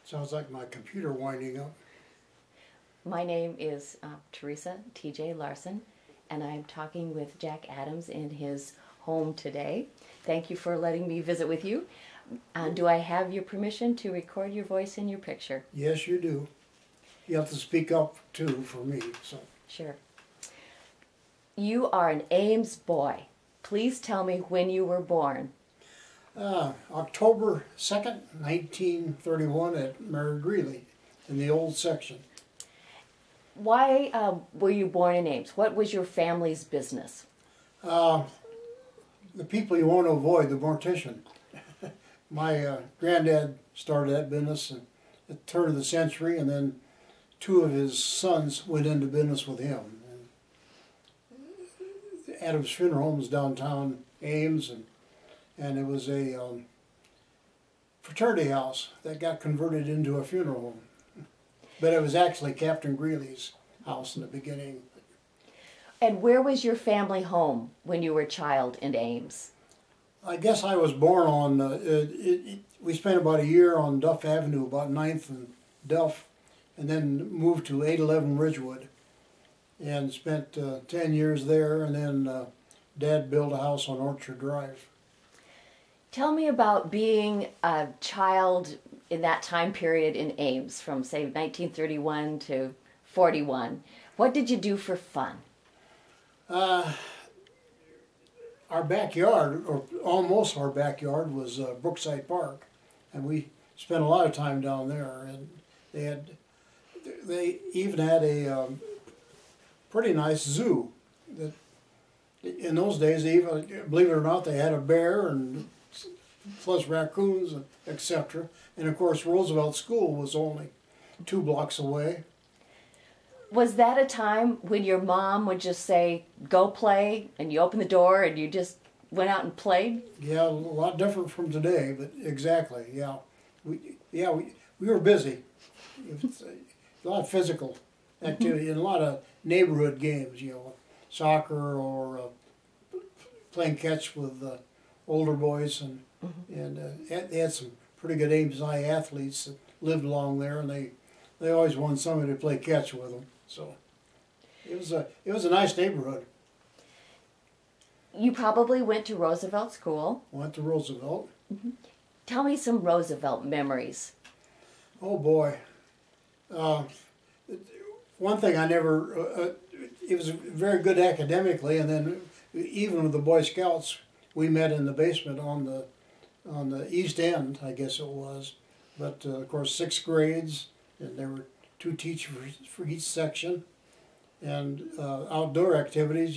Sounds like my computer winding up. My name is Teresa T.J. Larson, and I'm talking with Jack Adams in his home today. Thank you for letting me visit with you. Do I have your permission to record your voice in your picture? Yes, you do. You have to speak up, too, for me. So. Sure. You are an Ames boy. Please tell me when you were born. October 2nd, 1931 at Mary Greeley in the old section. Why were you born in Ames? What was your family's business? The people you want to avoid, the mortician. My granddad started that business at the turn of the century, and then two of his sons went into business with him. And Adams Funeral Home was downtown Ames, and it was a fraternity house that got converted into a funeral home. But it was actually Captain Greeley's house in the beginning. And where was your family home when you were a child in Ames? I guess I was born on, we spent about a year on Duff Avenue, about 9th and Duff, and then moved to 811 Ridgewood and spent 10 years there, and then Dad built a house on Orchard Drive. Tell me about being a child in that time period in Ames, from say 1931 to 41. What did you do for fun? Our backyard, or almost our backyard, was Brookside Park, and we spent a lot of time down there. And they even had a pretty nice zoo. That in those days, even, believe it or not, they had a bear and plus raccoons, etc. And of course, Roosevelt School was only 2 blocks away. Was that a time when your mom would just say, go play, and you opened the door and you just went out and played? Yeah, a lot different from today, but exactly, yeah. We were busy. It was a lot of physical activity and a lot of neighborhood games, soccer or playing catch with older boys, and they had some pretty good Ames High athletes that lived along there, and they always wanted somebody to play catch with them. So it was a nice neighborhood. You probably went to Roosevelt School. Went to Roosevelt. Mm-hmm. Tell me some Roosevelt memories. Oh boy. One thing I never, it was very good academically, and then even with the Boy Scouts, we met in the basement on the East End, I guess it was. But of course 6 grades, and there were 2 teachers for each section. And outdoor activities,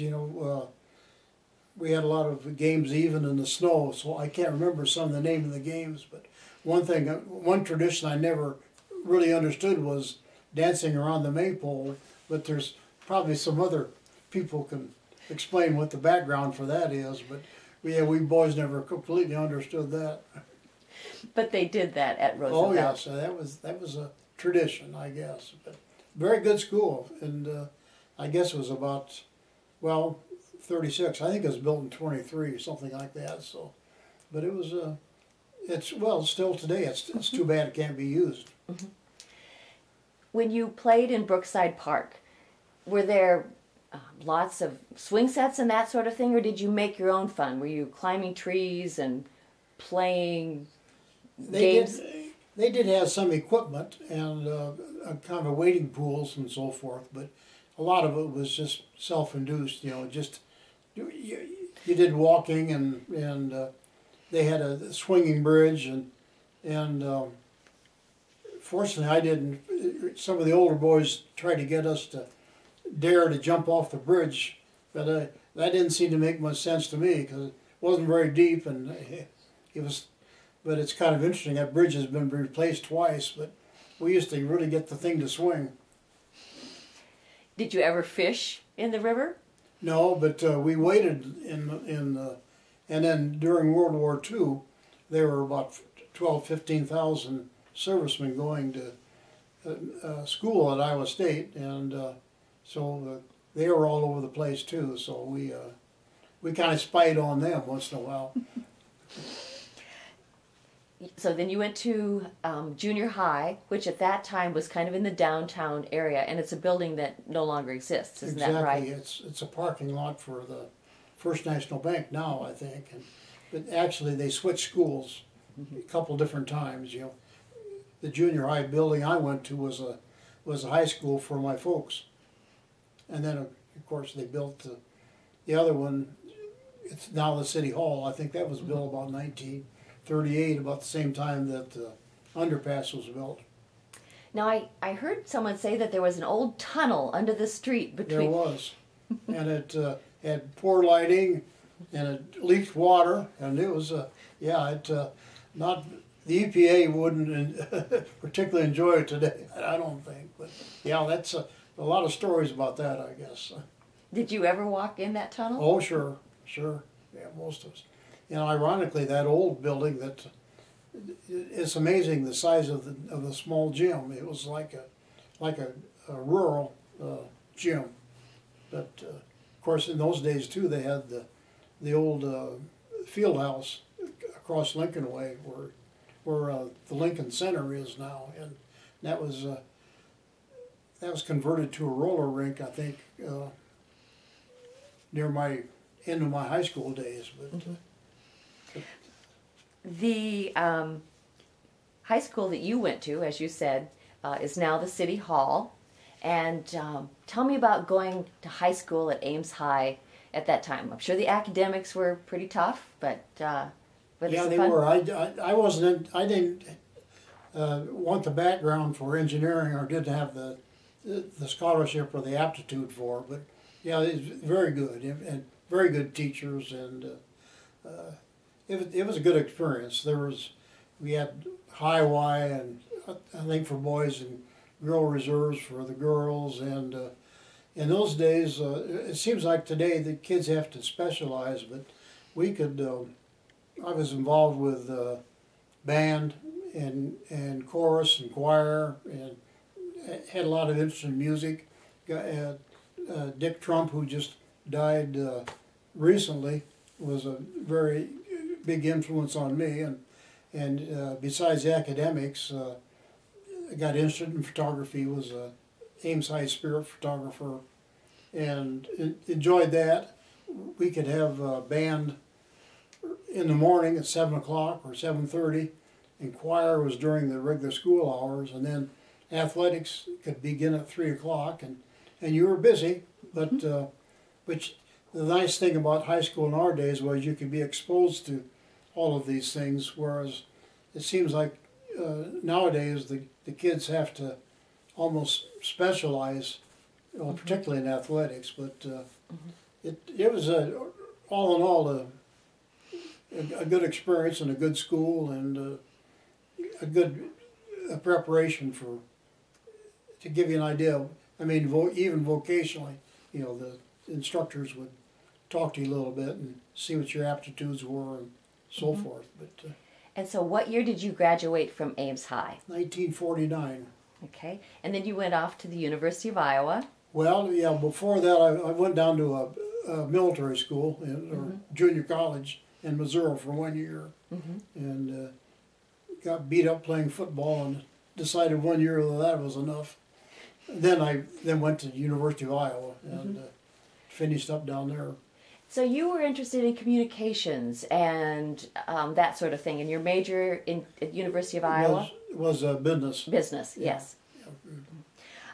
we had a lot of games even in the snow, so I can't remember some of the name of the games, but one tradition I never really understood was dancing around the maypole, but there's probably some other people can explain what the background for that is, but we boys never completely understood that. But they did that at Roosevelt. Oh yes, that was a tradition, I guess. But very good school, and I guess it was about, 36. I think it was built in 23, something like that. So, but it was it's still today. It's too bad it can't be used. Mm-hmm. When you played in Brookside Park, were there lots of swing sets and that sort of thing, or did you make your own fun? Were you climbing trees and playing games? They did have some equipment and kind of wading pools and so forth, but a lot of it was just self-induced. Just you did walking, and they had a swinging bridge, and fortunately I didn't. Some of the older boys tried to get us to dare to jump off the bridge, but that didn't seem to make much sense to me because it wasn't very deep, and it was. But it's kind of interesting. That bridge has been replaced twice, but we used to really get the thing to swing. Did you ever fish in the river? No, but we waded and then during World War II, there were about 15,000 servicemen going to school at Iowa State, and so they were all over the place too. So we kind of spied on them once in a while. So then you went to junior high, which at that time was kind of in the downtown area, and it's a building that no longer exists. Isn't that right? Exactly. It's a parking lot for the First National Bank now, I think. But actually, they switched schools a couple different times. You know, the junior high building I went to was a high school for my folks, and then of course they built the other one. It's now the City Hall. I think that was built about 1938, about the same time that the underpass was built. Now, I heard someone say that there was an old tunnel under the street between... There was. And it had poor lighting, and it leaked water, and it was, not... The EPA wouldn't particularly enjoy it today, I don't think. But, yeah, that's a lot of stories about that, I guess. Did you ever walk in that tunnel? Oh, sure. Yeah, most of us. You know, ironically, that old building it's amazing the size of the small gym. It was like a rural gym, but of course in those days too they had the old field house across Lincoln Way where the Lincoln Center is now, and that was converted to a roller rink, I think, near my end of my high school days, but. The high school that you went to, as you said, is now the City Hall. And tell me about going to high school at Ames High at that time. I'm sure the academics were pretty tough, but yeah, they were. I wasn't. I didn't want the background for engineering, or didn't have the scholarship or the aptitude for. But yeah, it was very good, and very good teachers, and. It was a good experience. We had high Y, and I think for boys, and girl reserves for the girls. And in those days, it seems like today the kids have to specialize, but we could. I was involved with band and chorus and choir, and had a lot of interest in music. Dick Trump, who just died recently, was a very big influence on me, and besides the academics, I got interested in photography. Was a Ames High spirit photographer, and enjoyed that. We could have a band in the morning at 7 o'clock or 7:30, and choir was during the regular school hours, and then athletics could begin at 3 o'clock, and you were busy, but which. The nice thing about high school in our days was you could be exposed to all of these things, whereas it seems like nowadays the kids have to almost specialize, well, particularly in athletics. But it was all in all a good experience and a good school, and a good preparation to give you an idea. I mean, even vocationally, you know, the instructors would talk to you a little bit and see what your aptitudes were and so forth. But and so what year did you graduate from Ames High? 1949. Okay. And then you went off to the University of Iowa. Well, yeah, before that I went down to a military school, or junior college in Missouri for 1 year, and got beat up playing football, and decided 1 year of that was enough. Then I went to the University of Iowa and finished up down there. So you were interested in communications and that sort of thing, and your major at University of Iowa? Was business. Business, yeah. Yes.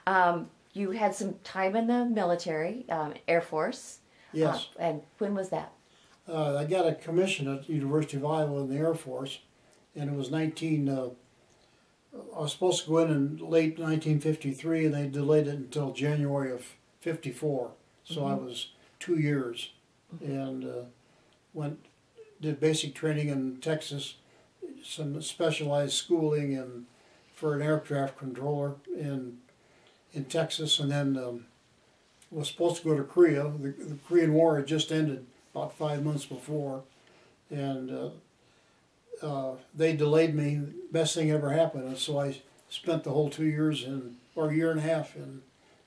Yeah. You had some time in the military, Air Force. Yes. And when was that? I got a commission at the University of Iowa in the Air Force, and it was I was supposed to go in late 1953, and they delayed it until January of 54. So I was 2 years, and did basic training in Texas, some specialized schooling for an aircraft controller in Texas, and then was supposed to go to Korea. The Korean War had just ended about 5 months before, and they delayed me. Best thing ever happened, and so I spent the whole 2 years or a year and a half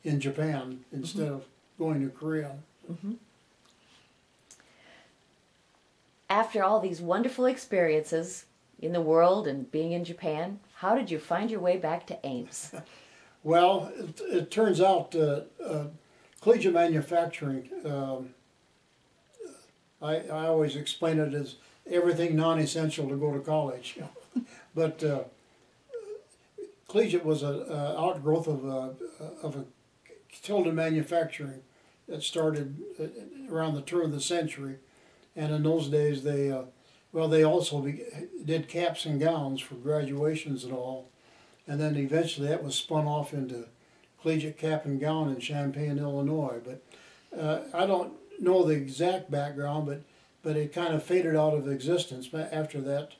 in Japan instead of going to Korea. After all these wonderful experiences, in the world and being in Japan. How did you find your way back to Ames? Well, it turns out collegiate manufacturing, I always explain it as everything non-essential to go to college. But collegiate was an outgrowth of a tilde manufacturing that started around the turn of the century. And in those days, they also did caps and gowns for graduations and all. And then eventually that was spun off into Collegiate Cap and Gown in Champaign, Illinois. But I don't know the exact background, but it kind of faded out of existence after that.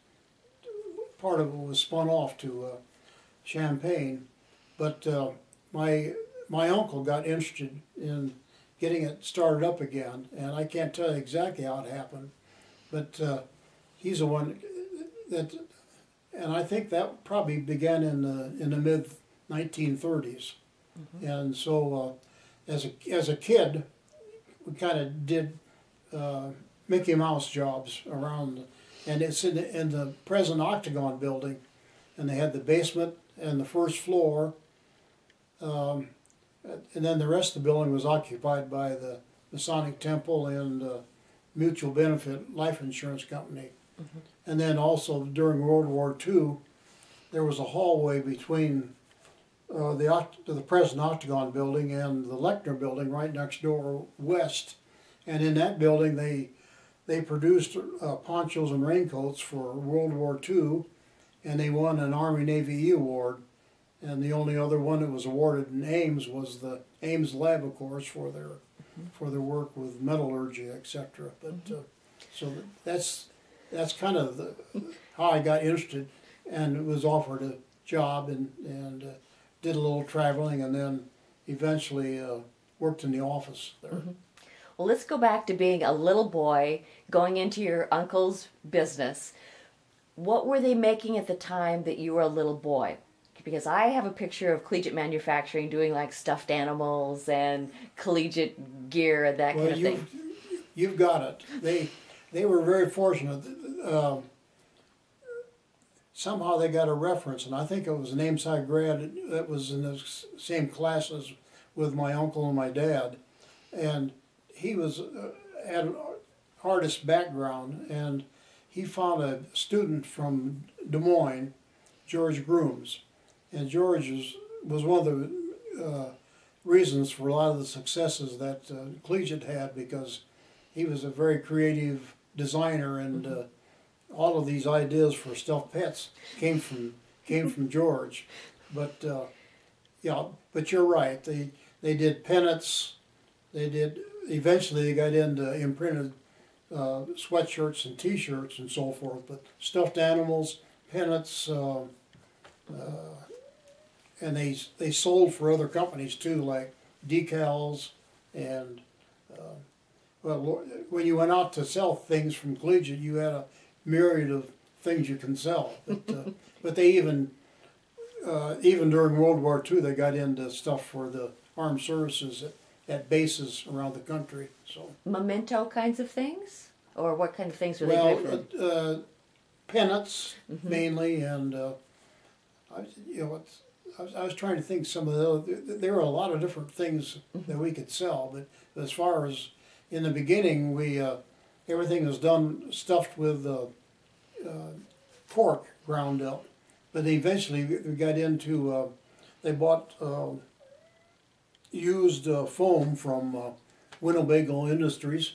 Part of it was spun off to Champaign. But my uncle got interested in getting it started up again, and I can't tell you exactly how it happened, but he's the one that, and I think that probably began in the mid 1930s. Mm-hmm. And so as a kid, we kind of did Mickey Mouse jobs around, and it's in the present Octagon building, and they had the basement and the first floor. And then the rest of the building was occupied by the Masonic Temple and Mutual Benefit Life Insurance Company. Mm-hmm. And then also during World War II, there was a hallway between the present Octagon building and the Lechner building right next door west. And in that building, they produced ponchos and raincoats for World War II, and they won an Army-Navy award. And the only other one that was awarded in Ames was the Ames Lab, of course, for their work with metallurgy, etc. But so that's kind of how I got interested, and was offered a job and did a little traveling, and then eventually worked in the office there. Mm-hmm. Well, let's go back to being a little boy going into your uncle's business. What were they making at the time that you were a little boy? Because I have a picture of collegiate manufacturing doing like stuffed animals and collegiate gear and that kind of thing. You've got it. They were very fortunate. Somehow they got a reference, and I think it was an Ames High grad that was in the same classes with my uncle and my dad. And he had an artist background, and he found a student from Des Moines, George Grooms. And George was one of the reasons for a lot of the successes that Collegiate had, because he was a very creative designer, and all of these ideas for stuffed pets came from George. But yeah, but you're right. They did pennants. Eventually they got into imprinted sweatshirts and T-shirts and so forth. But stuffed animals, pennants. And they sold for other companies too, like decals, and well, when you went out to sell things from Collegiate, you had a myriad of things you can sell. But but they even during World War II, they got into stuff for the armed services at bases around the country. So memento kinds of things, or what kind of things were they doing? Well, pennants mainly, and I was trying to think some of the other, there were a lot of different things that we could sell, but as far as in the beginning, everything was stuffed with pork ground up. But eventually we got into, they bought used foam from Winnebago Industries,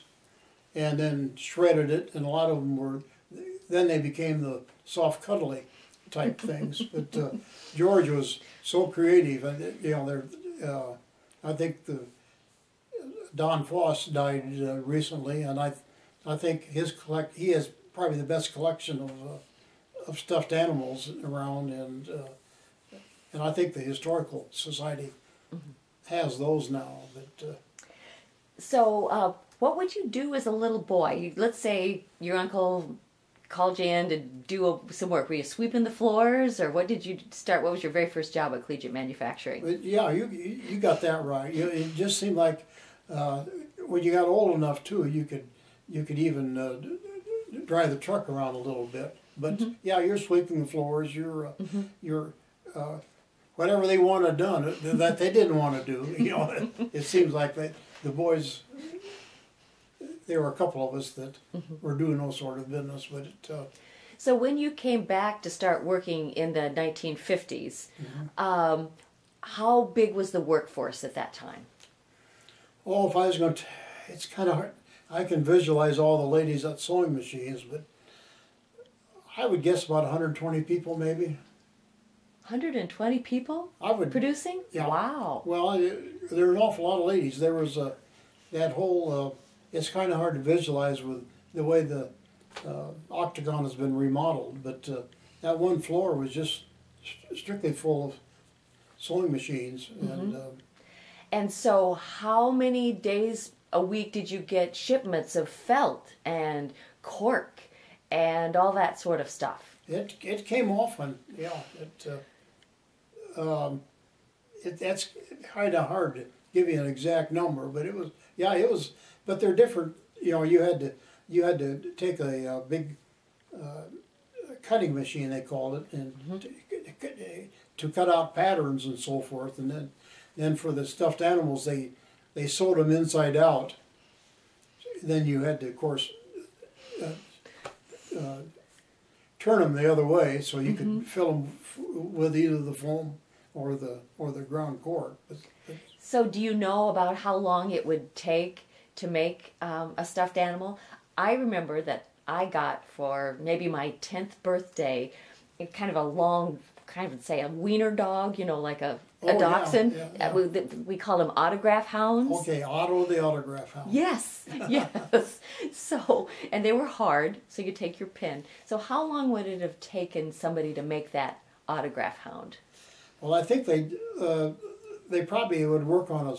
and then shredded it, and a lot of them then they became the soft cuddly type things. But George was so creative, and I think Don Foss died recently, and I think he has probably the best collection of stuffed animals around, and I think the Historical Society has those now. But so, what would you do as a little boy? Let's say your uncle called you in to do some work. Were you sweeping the floors, or what did you start? What was your very first job at Collegiate Manufacturing? Yeah, you got that right. It just seemed like when you got old enough too, you could even drive the truck around a little bit. But yeah, you're sweeping the floors. You're whatever they wanted done that they didn't want to do. You know, it seems like the boys. There were a couple of us that were doing those sort of business, but it. So when you came back to start working in the 1950s, how big was the workforce at that time? Oh, if I was going to, it's kind of hard. I can visualize all the ladies at sewing machines, but I would guess about 120 people maybe. 120 people I would producing? Yeah. Wow. Well, there were an awful lot of ladies. There was that whole. It's kind of hard to visualize with the way the octagon has been remodeled, but that one floor was just strictly full of sewing machines. And so how many days a week did you get shipments of felt and cork and all that sort of stuff? It came often, yeah. That's kind of hard to give you an exact number, but it was. But they're different. You know, you had to take a big cutting machine, they called it, and to cut out patterns and so forth, and then for the stuffed animals they sewed them inside out. Then you had to, of course, turn them the other way so you could fill them with either the foam or the ground cork. So do you know about how long it would take to make a stuffed animal? I remember that I got for maybe my 10th birthday kind of a long, kind of say a wiener dog, you know, like a dachshund. Yeah. We call them autograph hounds. Okay, Otto the autograph hound. Yes, yes. So, and they were hard, so you take your pen. So how long would it have taken somebody to make that autograph hound? Well, I think they probably would work on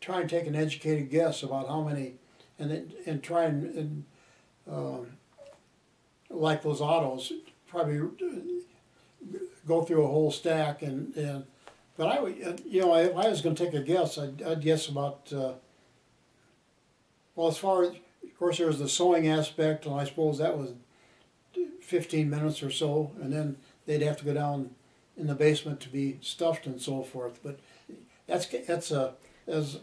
try and take an educated guess about how many, and try and like those autos, probably go through a whole stack but I would, you know, if I was going to take a guess, I'd guess about, well, as far as, of course, there was the sewing aspect, and I suppose that was 15 minutes or so, and then they'd have to go down in the basement to be stuffed and so forth. But that's as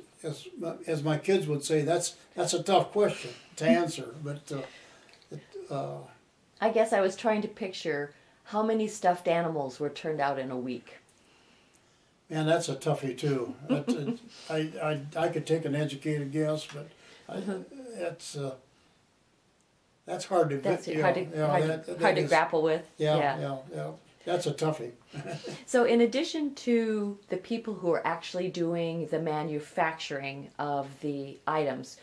my kids would say, that's a tough question to answer. But I guess I was trying to picture how many stuffed animals were turned out in a week. Man, that's a toughie too. I could take an educated guess, but that's hard to. That's hard to grapple with. Yeah. That's a toughie. So in addition to the people who are actually doing the manufacturing of the items,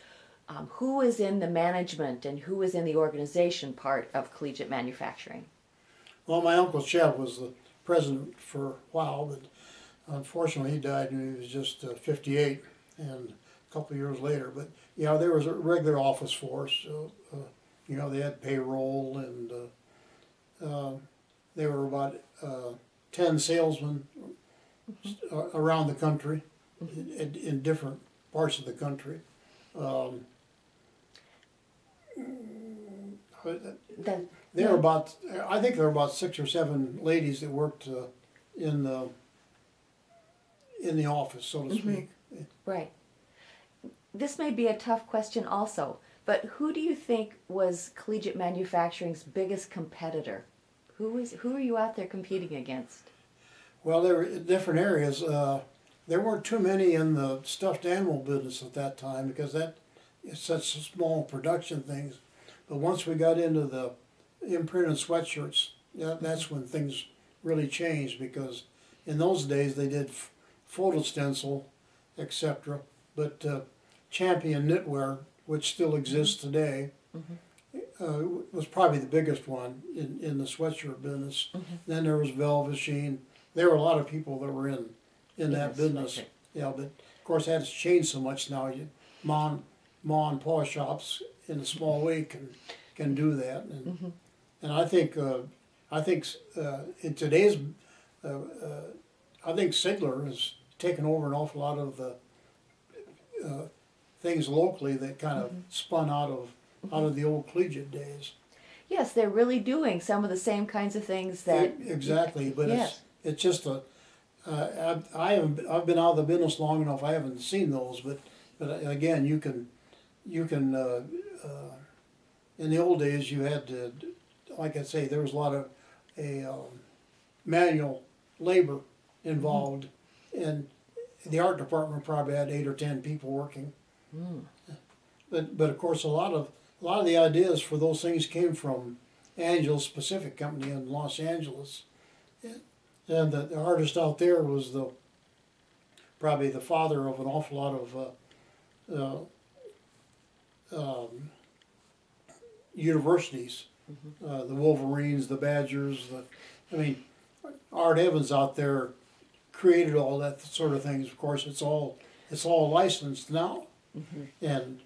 who is in the management and who is in the organization part of Collegiate Manufacturing? Well, my Uncle Chev was the president for a while, but unfortunately he died when he was just 58, and a couple of years later. But yeah, there was a regular office force. So, you know, they had payroll, and there were about 10 salesmen around the country, in different parts of the country. There were about, I think there were about 6 or 7 ladies that worked in the office, so to speak. Right. This may be a tough question also, but who do you think was Collegiate Manufacturing's biggest competitor? Who are you out there competing against? Well, there were different areas. There weren't too many in the stuffed animal business at that time because that is such small production things. But once we got into the imprinted sweatshirts, that's when things really changed, because in those days they did photo stencil, etc. But Champion Knitwear, which still exists today, was probably the biggest one in the sweatshirt business. Then there was Velveteen. There were a lot of people that were in that business. Yeah, but of course that has changed so much now. Ma and pa shops in a small way can do that, and I think in today's I think Sigler has taken over an awful lot of the things locally that kind of spun out of the old Collegiate days. Yes, they're really doing some of the same kinds of things that. Exactly, but Yes. it's just a. I've been out of the business long enough. I haven't seen those, but again, you can in the old days you had to, like I say, there was a lot of a manual labor involved, and the art department probably had 8 or 10 people working. Mm. But of course, a lot of the ideas for those things came from Angel's Pacific Company in Los Angeles, and the artist out there was probably the father of an awful lot of universities, the Wolverines, the Badgers. I mean, Art Evans out there created all that sort of things. Of course, it's all licensed now, and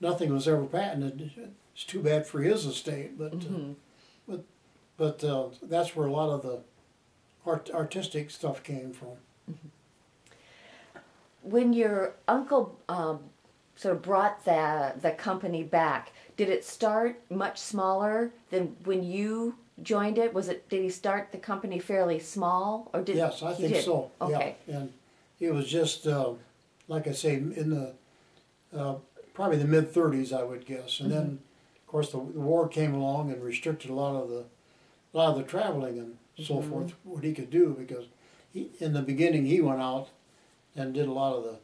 nothing was ever patented. It's too bad for his estate, but that's where a lot of the artistic stuff came from. When your uncle sort of brought the company back, did it start much smaller than when you joined it? Did he start the company fairly small, or did? Yes, I think so. Okay. Yeah. And it was just like I say, in the probably the mid-30s, I would guess. And then, of course, the war came along and restricted a lot of the traveling and so forth, what he could do, because in the beginning he went out and did a lot of the.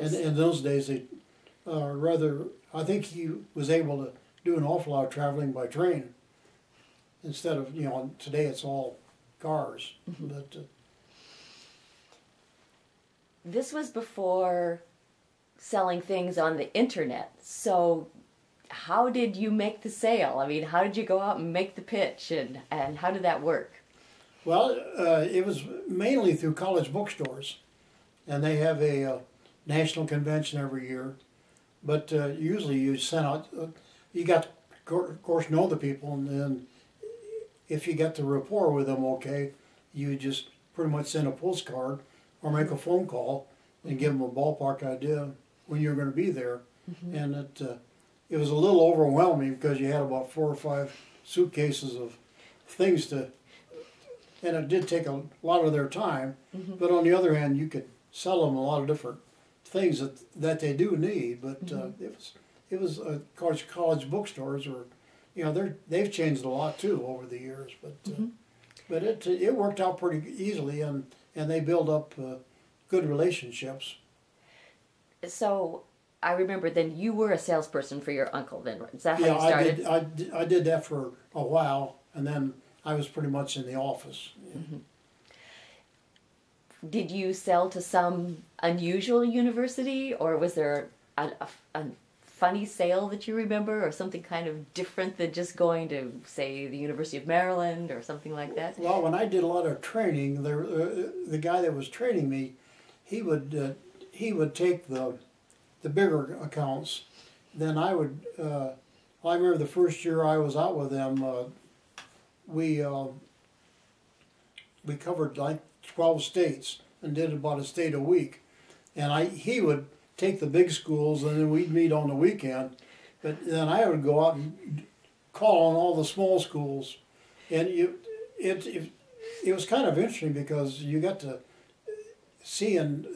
And in those days, they I think he was able to do an awful lot of traveling by train instead of, today it's all cars. But this was before selling things on the internet. So how did you make the sale? I mean, how did you go out and make the pitch, and how did that work? Well, it was mainly through college bookstores, and they have a national convention every year. But usually you sent out, you got to, of course, know the people, and then if you got the rapport with them okay, you just pretty much send a postcard or make a phone call and give them a ballpark idea when you're going to be there. And it was a little overwhelming because you had about 4 or 5 suitcases of things to, and it did take a lot of their time. But on the other hand, you could sell them a lot of different things that they do need. But it was of course, college bookstores are, they've changed a lot too over the years. But it worked out pretty easily, and they built up good relationships. So I remember then you were a salesperson for your uncle then, is that how you started? I did that for a while, and then I was pretty much in the office. Did you sell to some unusual university, or was there a funny sale that you remember, or something kind of different than just going to, say, the University of Maryland or something like that? Well, when I did a lot of training, the guy that was training me, he would take the bigger accounts. Then I would. I remember the first year I was out with them, we covered like 12 states and did about a state a week, and he would take the big schools, and then we'd meet on the weekend. But then I would go out and call on all the small schools, and it was kind of interesting because you got to see and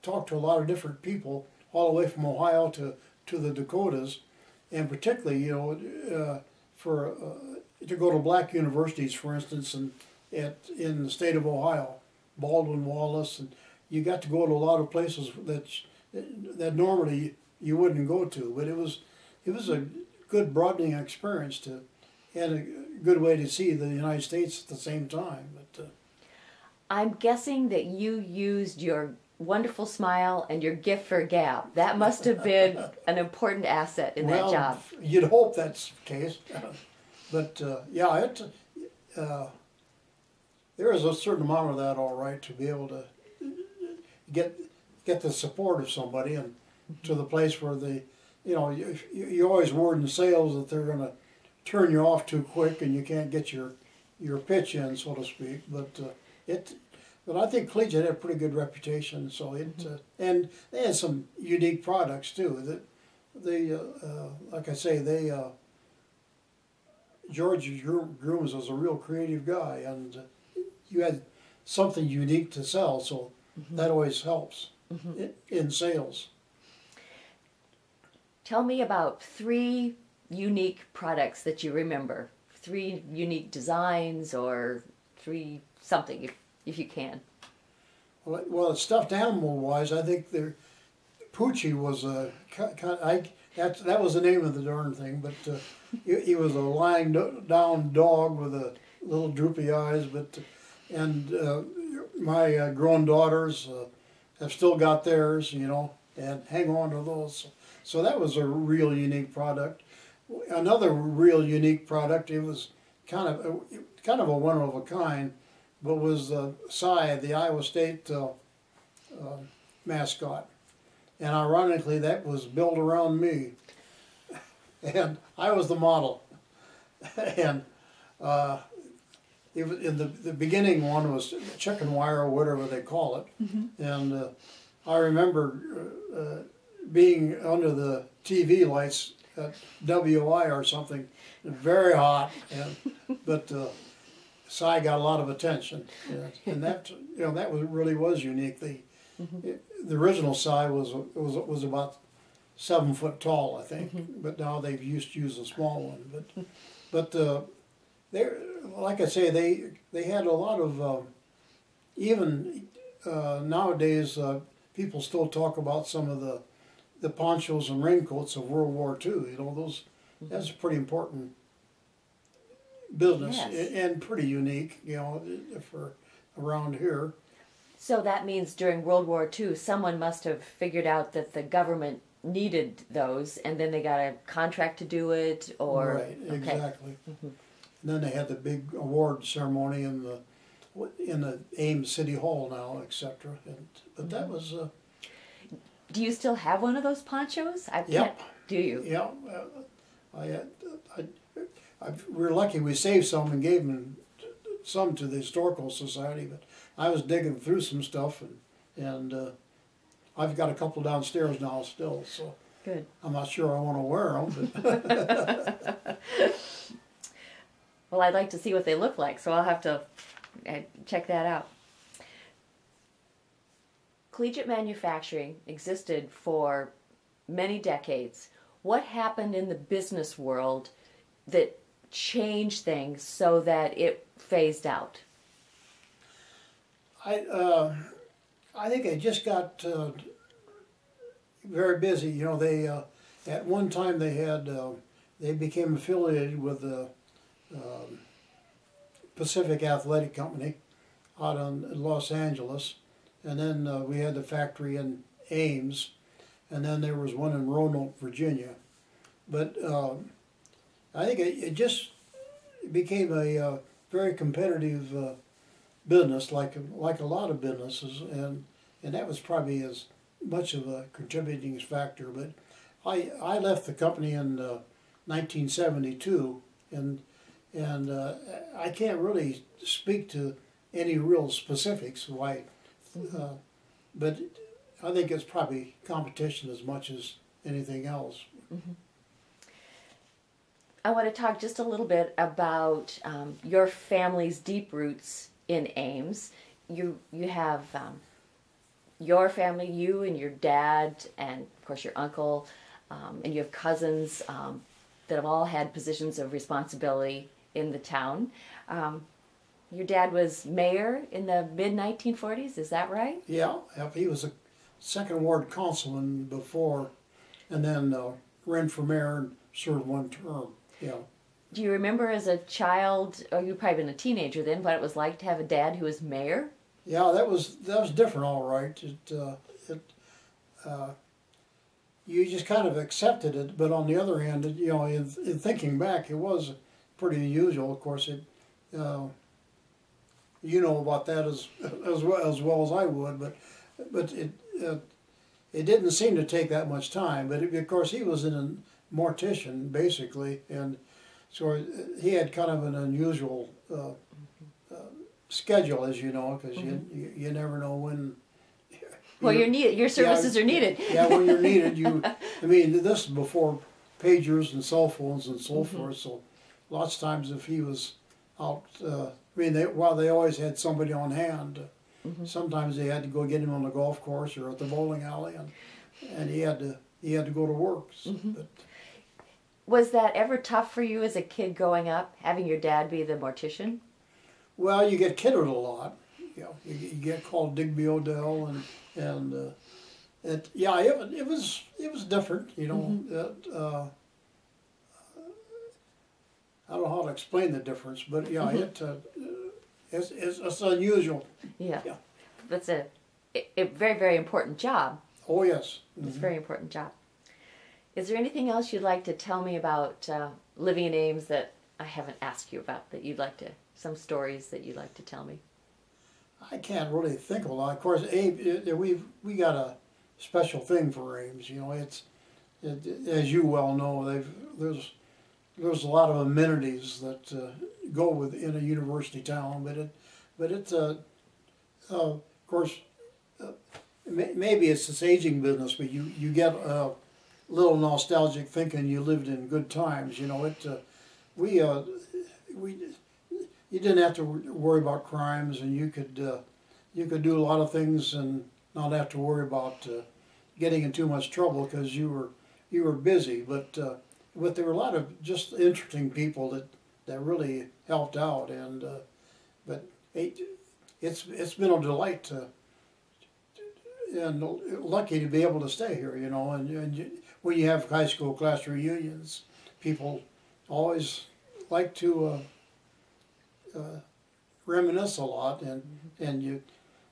talk to a lot of different people all the way from Ohio to the Dakotas, and particularly for to go to black universities, for instance, and in the state of Ohio, Baldwin Wallace, and you got to go to a lot of places that normally you wouldn't go to. But it was a good broadening experience and a good way to see the United States at the same time. But I'm guessing that you used your wonderful smile and your gift for gab. That must have been an important asset in that job. You'd hope that's the case. But yeah, there is a certain amount of that, all right, to be able to get the support of somebody, and to the place where you're always worried in sales that they're going to turn you off too quick and you can't get your pitch in, so to speak. But I think Collegiate had a pretty good reputation, so and they had some unique products too. That they, like I say, George's Grooms was a real creative guy, and you had something unique to sell, so that always helps in sales. Tell me about 3 unique products that you remember. 3 unique designs or 3 something, if you can. Well, stuffed animal-wise, I think Poochie was a that was the name of the darn thing, but he was a lying down dog with a little droopy eyes. And my grown daughters have still got theirs, you know, and hang on to those. So that was a real unique product. Another real unique product. It was kind of a one of a kind, but was Cy, the Iowa State mascot. And ironically, that was built around me, and I was the model. And it was, in the beginning one was chicken wire or whatever they call it, and I remember being under the TV lights at WI or something, very hot, but Cy got a lot of attention, and that really was unique. The original Cy was about 7 foot tall, I think, but now they've used to use a small one. But they, like I say, they had a lot of even nowadays people still talk about some of the ponchos and raincoats of World War II. You know, that's a pretty important business, yes, and pretty unique, you know, for around here. So that means during World War II, someone must have figured out that the government needed those, and then they got a contract to do it, or... Right, exactly. And then they had the big award ceremony in the Ames City Hall now, etc. But that was... Do you still have one of those ponchos? Yep. Do you? Yeah. We were lucky we saved some and gave some to the Historical Society, but I was digging through some stuff, and I've got a couple downstairs now still, so good. I'm not sure I want to wear them. But well, I'd like to see what they look like, so I'll have to check that out. Collegiate manufacturing existed for many decades. What happened in the business world that changed things so that it phased out? I think they just got very busy. You know, they at one time they became affiliated with the Pacific Athletic Company out in Los Angeles, and then we had the factory in Ames, and then there was one in Roanoke, Virginia. But I think it just became a very competitive business, like a lot of businesses, and that was probably as much of a contributing factor. But I left the company in 1972, and I can't really speak to any real specifics why, but I think it's probably competition as much as anything else. I want to talk just a little bit about your family's deep roots in Ames. You have your family, you and your dad, and of course your uncle, and you have cousins that have all had positions of responsibility in the town. Your dad was mayor in the mid-1940s, is that right? Yeah, he was a second ward councilman before, and then ran for mayor and served one term. Yeah. Do you remember as a child, or you'd probably been a teenager then, what it was like to have a dad who was mayor? Yeah, that was different, all right. You just kind of accepted it, but on the other hand, you know, in thinking back, it was pretty unusual. Of course, you know about that as well as I would, but it didn't seem to take that much time. But of course, he was a mortician basically, and so he had kind of an unusual schedule, as you know, because you never know when. Well, you're needed. Your services are needed. Yeah, when you're needed, I mean, this is before pagers and cell phones and so forth. So lots of times if he was out, I mean, while they always had somebody on hand, sometimes they had to go get him on the golf course or at the bowling alley, and he had to go to work. But, was that ever tough for you as a kid growing up, having your dad be the mortician? well, you get kidded a lot. You know, you get called Digby Odell, and it was different. You know, I don't know how to explain the difference, but yeah, it's unusual. Yeah. Yeah. That's a very, very important job. Oh yes. It's a very important job. Is there anything else you'd like to tell me about living in Ames that I haven't asked you about, that you'd like to, some stories that you'd like to tell me? I can't really think of a lot. Of course, Ames, we got a special thing for Ames. You know, as you well know, there's a lot of amenities that go within a university town, but it's of course maybe it's this aging business, but you get a little nostalgic thinking you lived in good times. You know, you didn't have to worry about crimes, and you could do a lot of things and not have to worry about getting in too much trouble because you were busy. But there were a lot of just interesting people that really helped out, and but it's been a delight and lucky to be able to stay here. You know, and when you have high school class reunions, people always like to reminisce a lot, and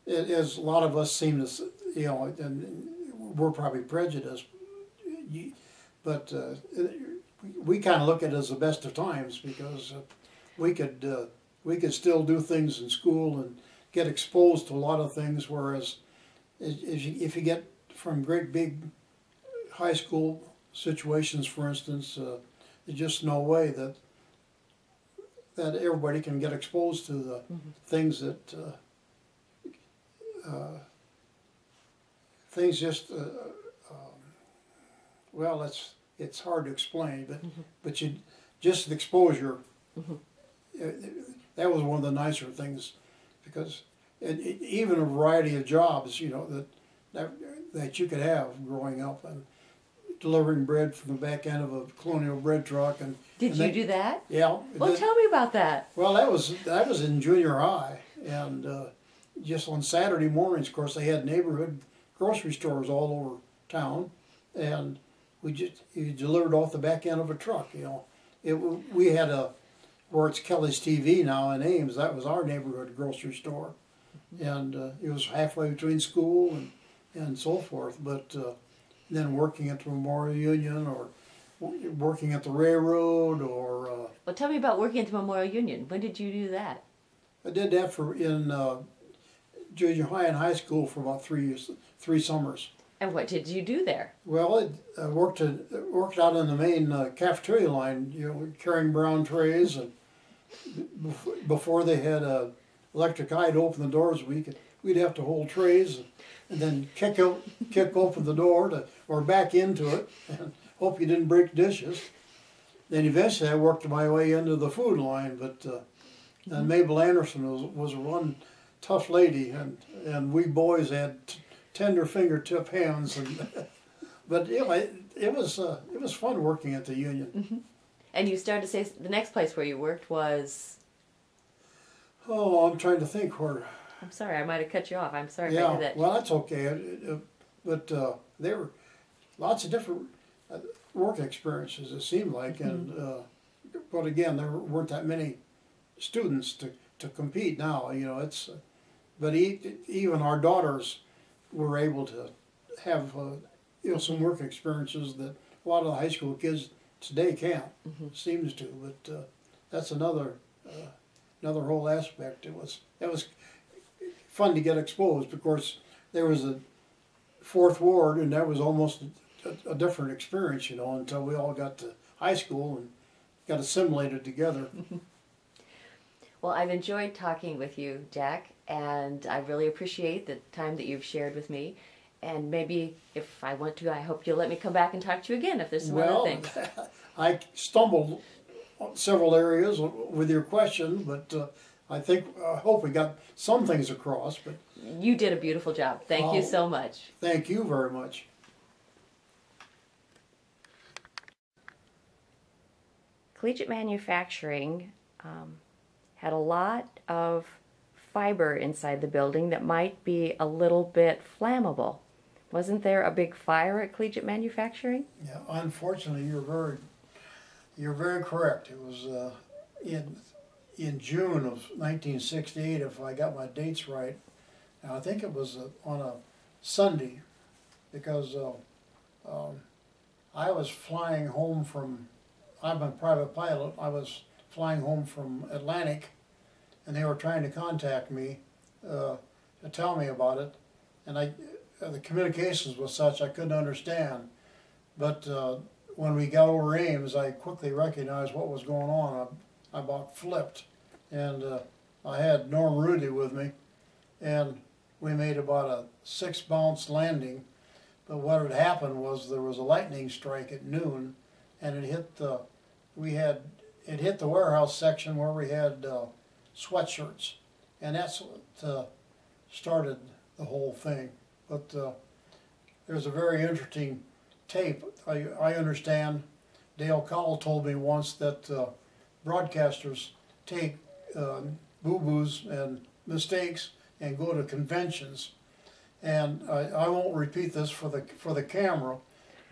as a lot of us seem to, you know, and we're probably prejudiced, but we kind of look at it as the best of times because we could still do things in school and get exposed to a lot of things, whereas if you get from great big high school situations, for instance, there's just no way that everybody can get exposed to the things that things just well, it's hard to explain, but just the exposure. That was one of the nicer things, because even a variety of jobs, you know, that you could have growing up, and delivering bread from the back end of a Colonial bread truck. And Did you do that? Yeah. Well, tell me about that. Well, that was in junior high, and just on Saturday mornings, of course, they had neighborhood grocery stores all over town, and you delivered off the back end of a truck. You know, we had where it's Kelly's TV now in Ames. That was our neighborhood grocery store, and it was halfway between school and so forth. But then working at the Memorial Union, or working at the railroad, or well, tell me about working at the Memorial Union. When did you do that? I did that in junior high and high school for about 3 summers. And what did you do there? Well, I worked out in the main cafeteria line, you know, carrying brown trays, and before they had electric eye to open the doors, we'd have to hold trays and then kick open the door or back into it and hope you didn't break dishes. Then eventually I worked my way into the food line, but and Mabel Anderson was one tough lady, and we boys had tender fingertip hands, but it was fun working at the union. And you started to say the next place where you worked was... Oh, I'm trying to think where. I'm sorry, I might have cut you off. I'm sorry if I did that. Well, that's okay. But there were lots of different work experiences, it seemed like, and but again, there weren't that many students to compete now. You know, but even our daughters were able to have you know, some work experiences that a lot of the high school kids today can't. Seems to, but that's another whole aspect. It was fun to get exposed. Of course, there was a fourth ward, and that was almost a different experience, you know, until we all got to high school and got assimilated together. Well, I've enjoyed talking with you, Jack, and I really appreciate the time that you've shared with me. And maybe if I want to, I hope you'll let me come back and talk to you again if there's some other things. I stumbled several areas with your question, but I hope we got some things across. But You did a beautiful job. Thank you so much. Thank you very much. Collegiate manufacturing had a lot of fiber inside the building that might be a little bit flammable. Wasn't there a big fire at Collegiate Manufacturing? Yeah, unfortunately, you're very correct. It was in June of 1968, if I got my dates right. And I think it was on a Sunday, because I was flying home from. I'm a private pilot. I was flying home from Atlantic, and they were trying to contact me to tell me about it, and the communications was such I couldn't understand. But when we got over Ames, I quickly recognized what was going on. I about flipped, and I had Norm Rudy with me, and we made about a 6-bounce landing. But what had happened was there was a lightning strike at noon, and it hit the warehouse section where we had sweatshirts, and that's what started the whole thing. But there's a very interesting tape. I understand Dale Cowell told me once that broadcasters take boo-boos and mistakes and go to conventions, and I won't repeat this for the camera,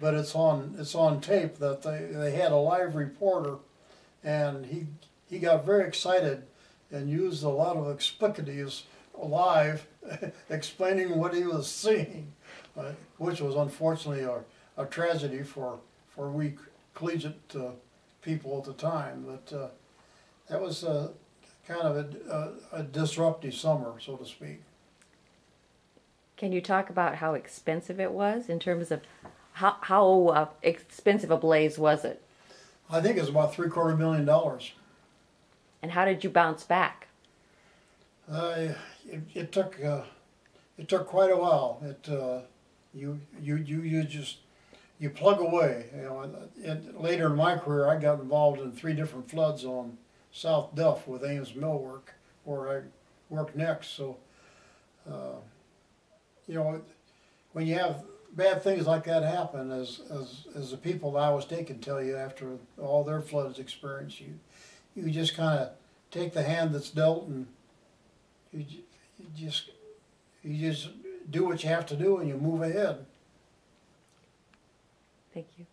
but it's on tape that they had a live reporter, and he got very excited and used a lot of explicatives live, explaining what he was seeing, which was unfortunately a tragedy for we collegiate people at the time. But that was kind of a disruptive summer, so to speak. Can you talk about how expensive it was in terms of how expensive a blaze was it? I think it was about $750,000. And how did you bounce back? It took quite a while. You plug away. You know, later in my career, I got involved in 3 different floods on South Duff with Ames Millwork, where I worked next. So, you know, when you have bad things like that happen, as the people that I was taking tell you after all their floods experience, you just kind of take the hand that's dealt, and you just do what you have to do, and you move ahead. Thank you.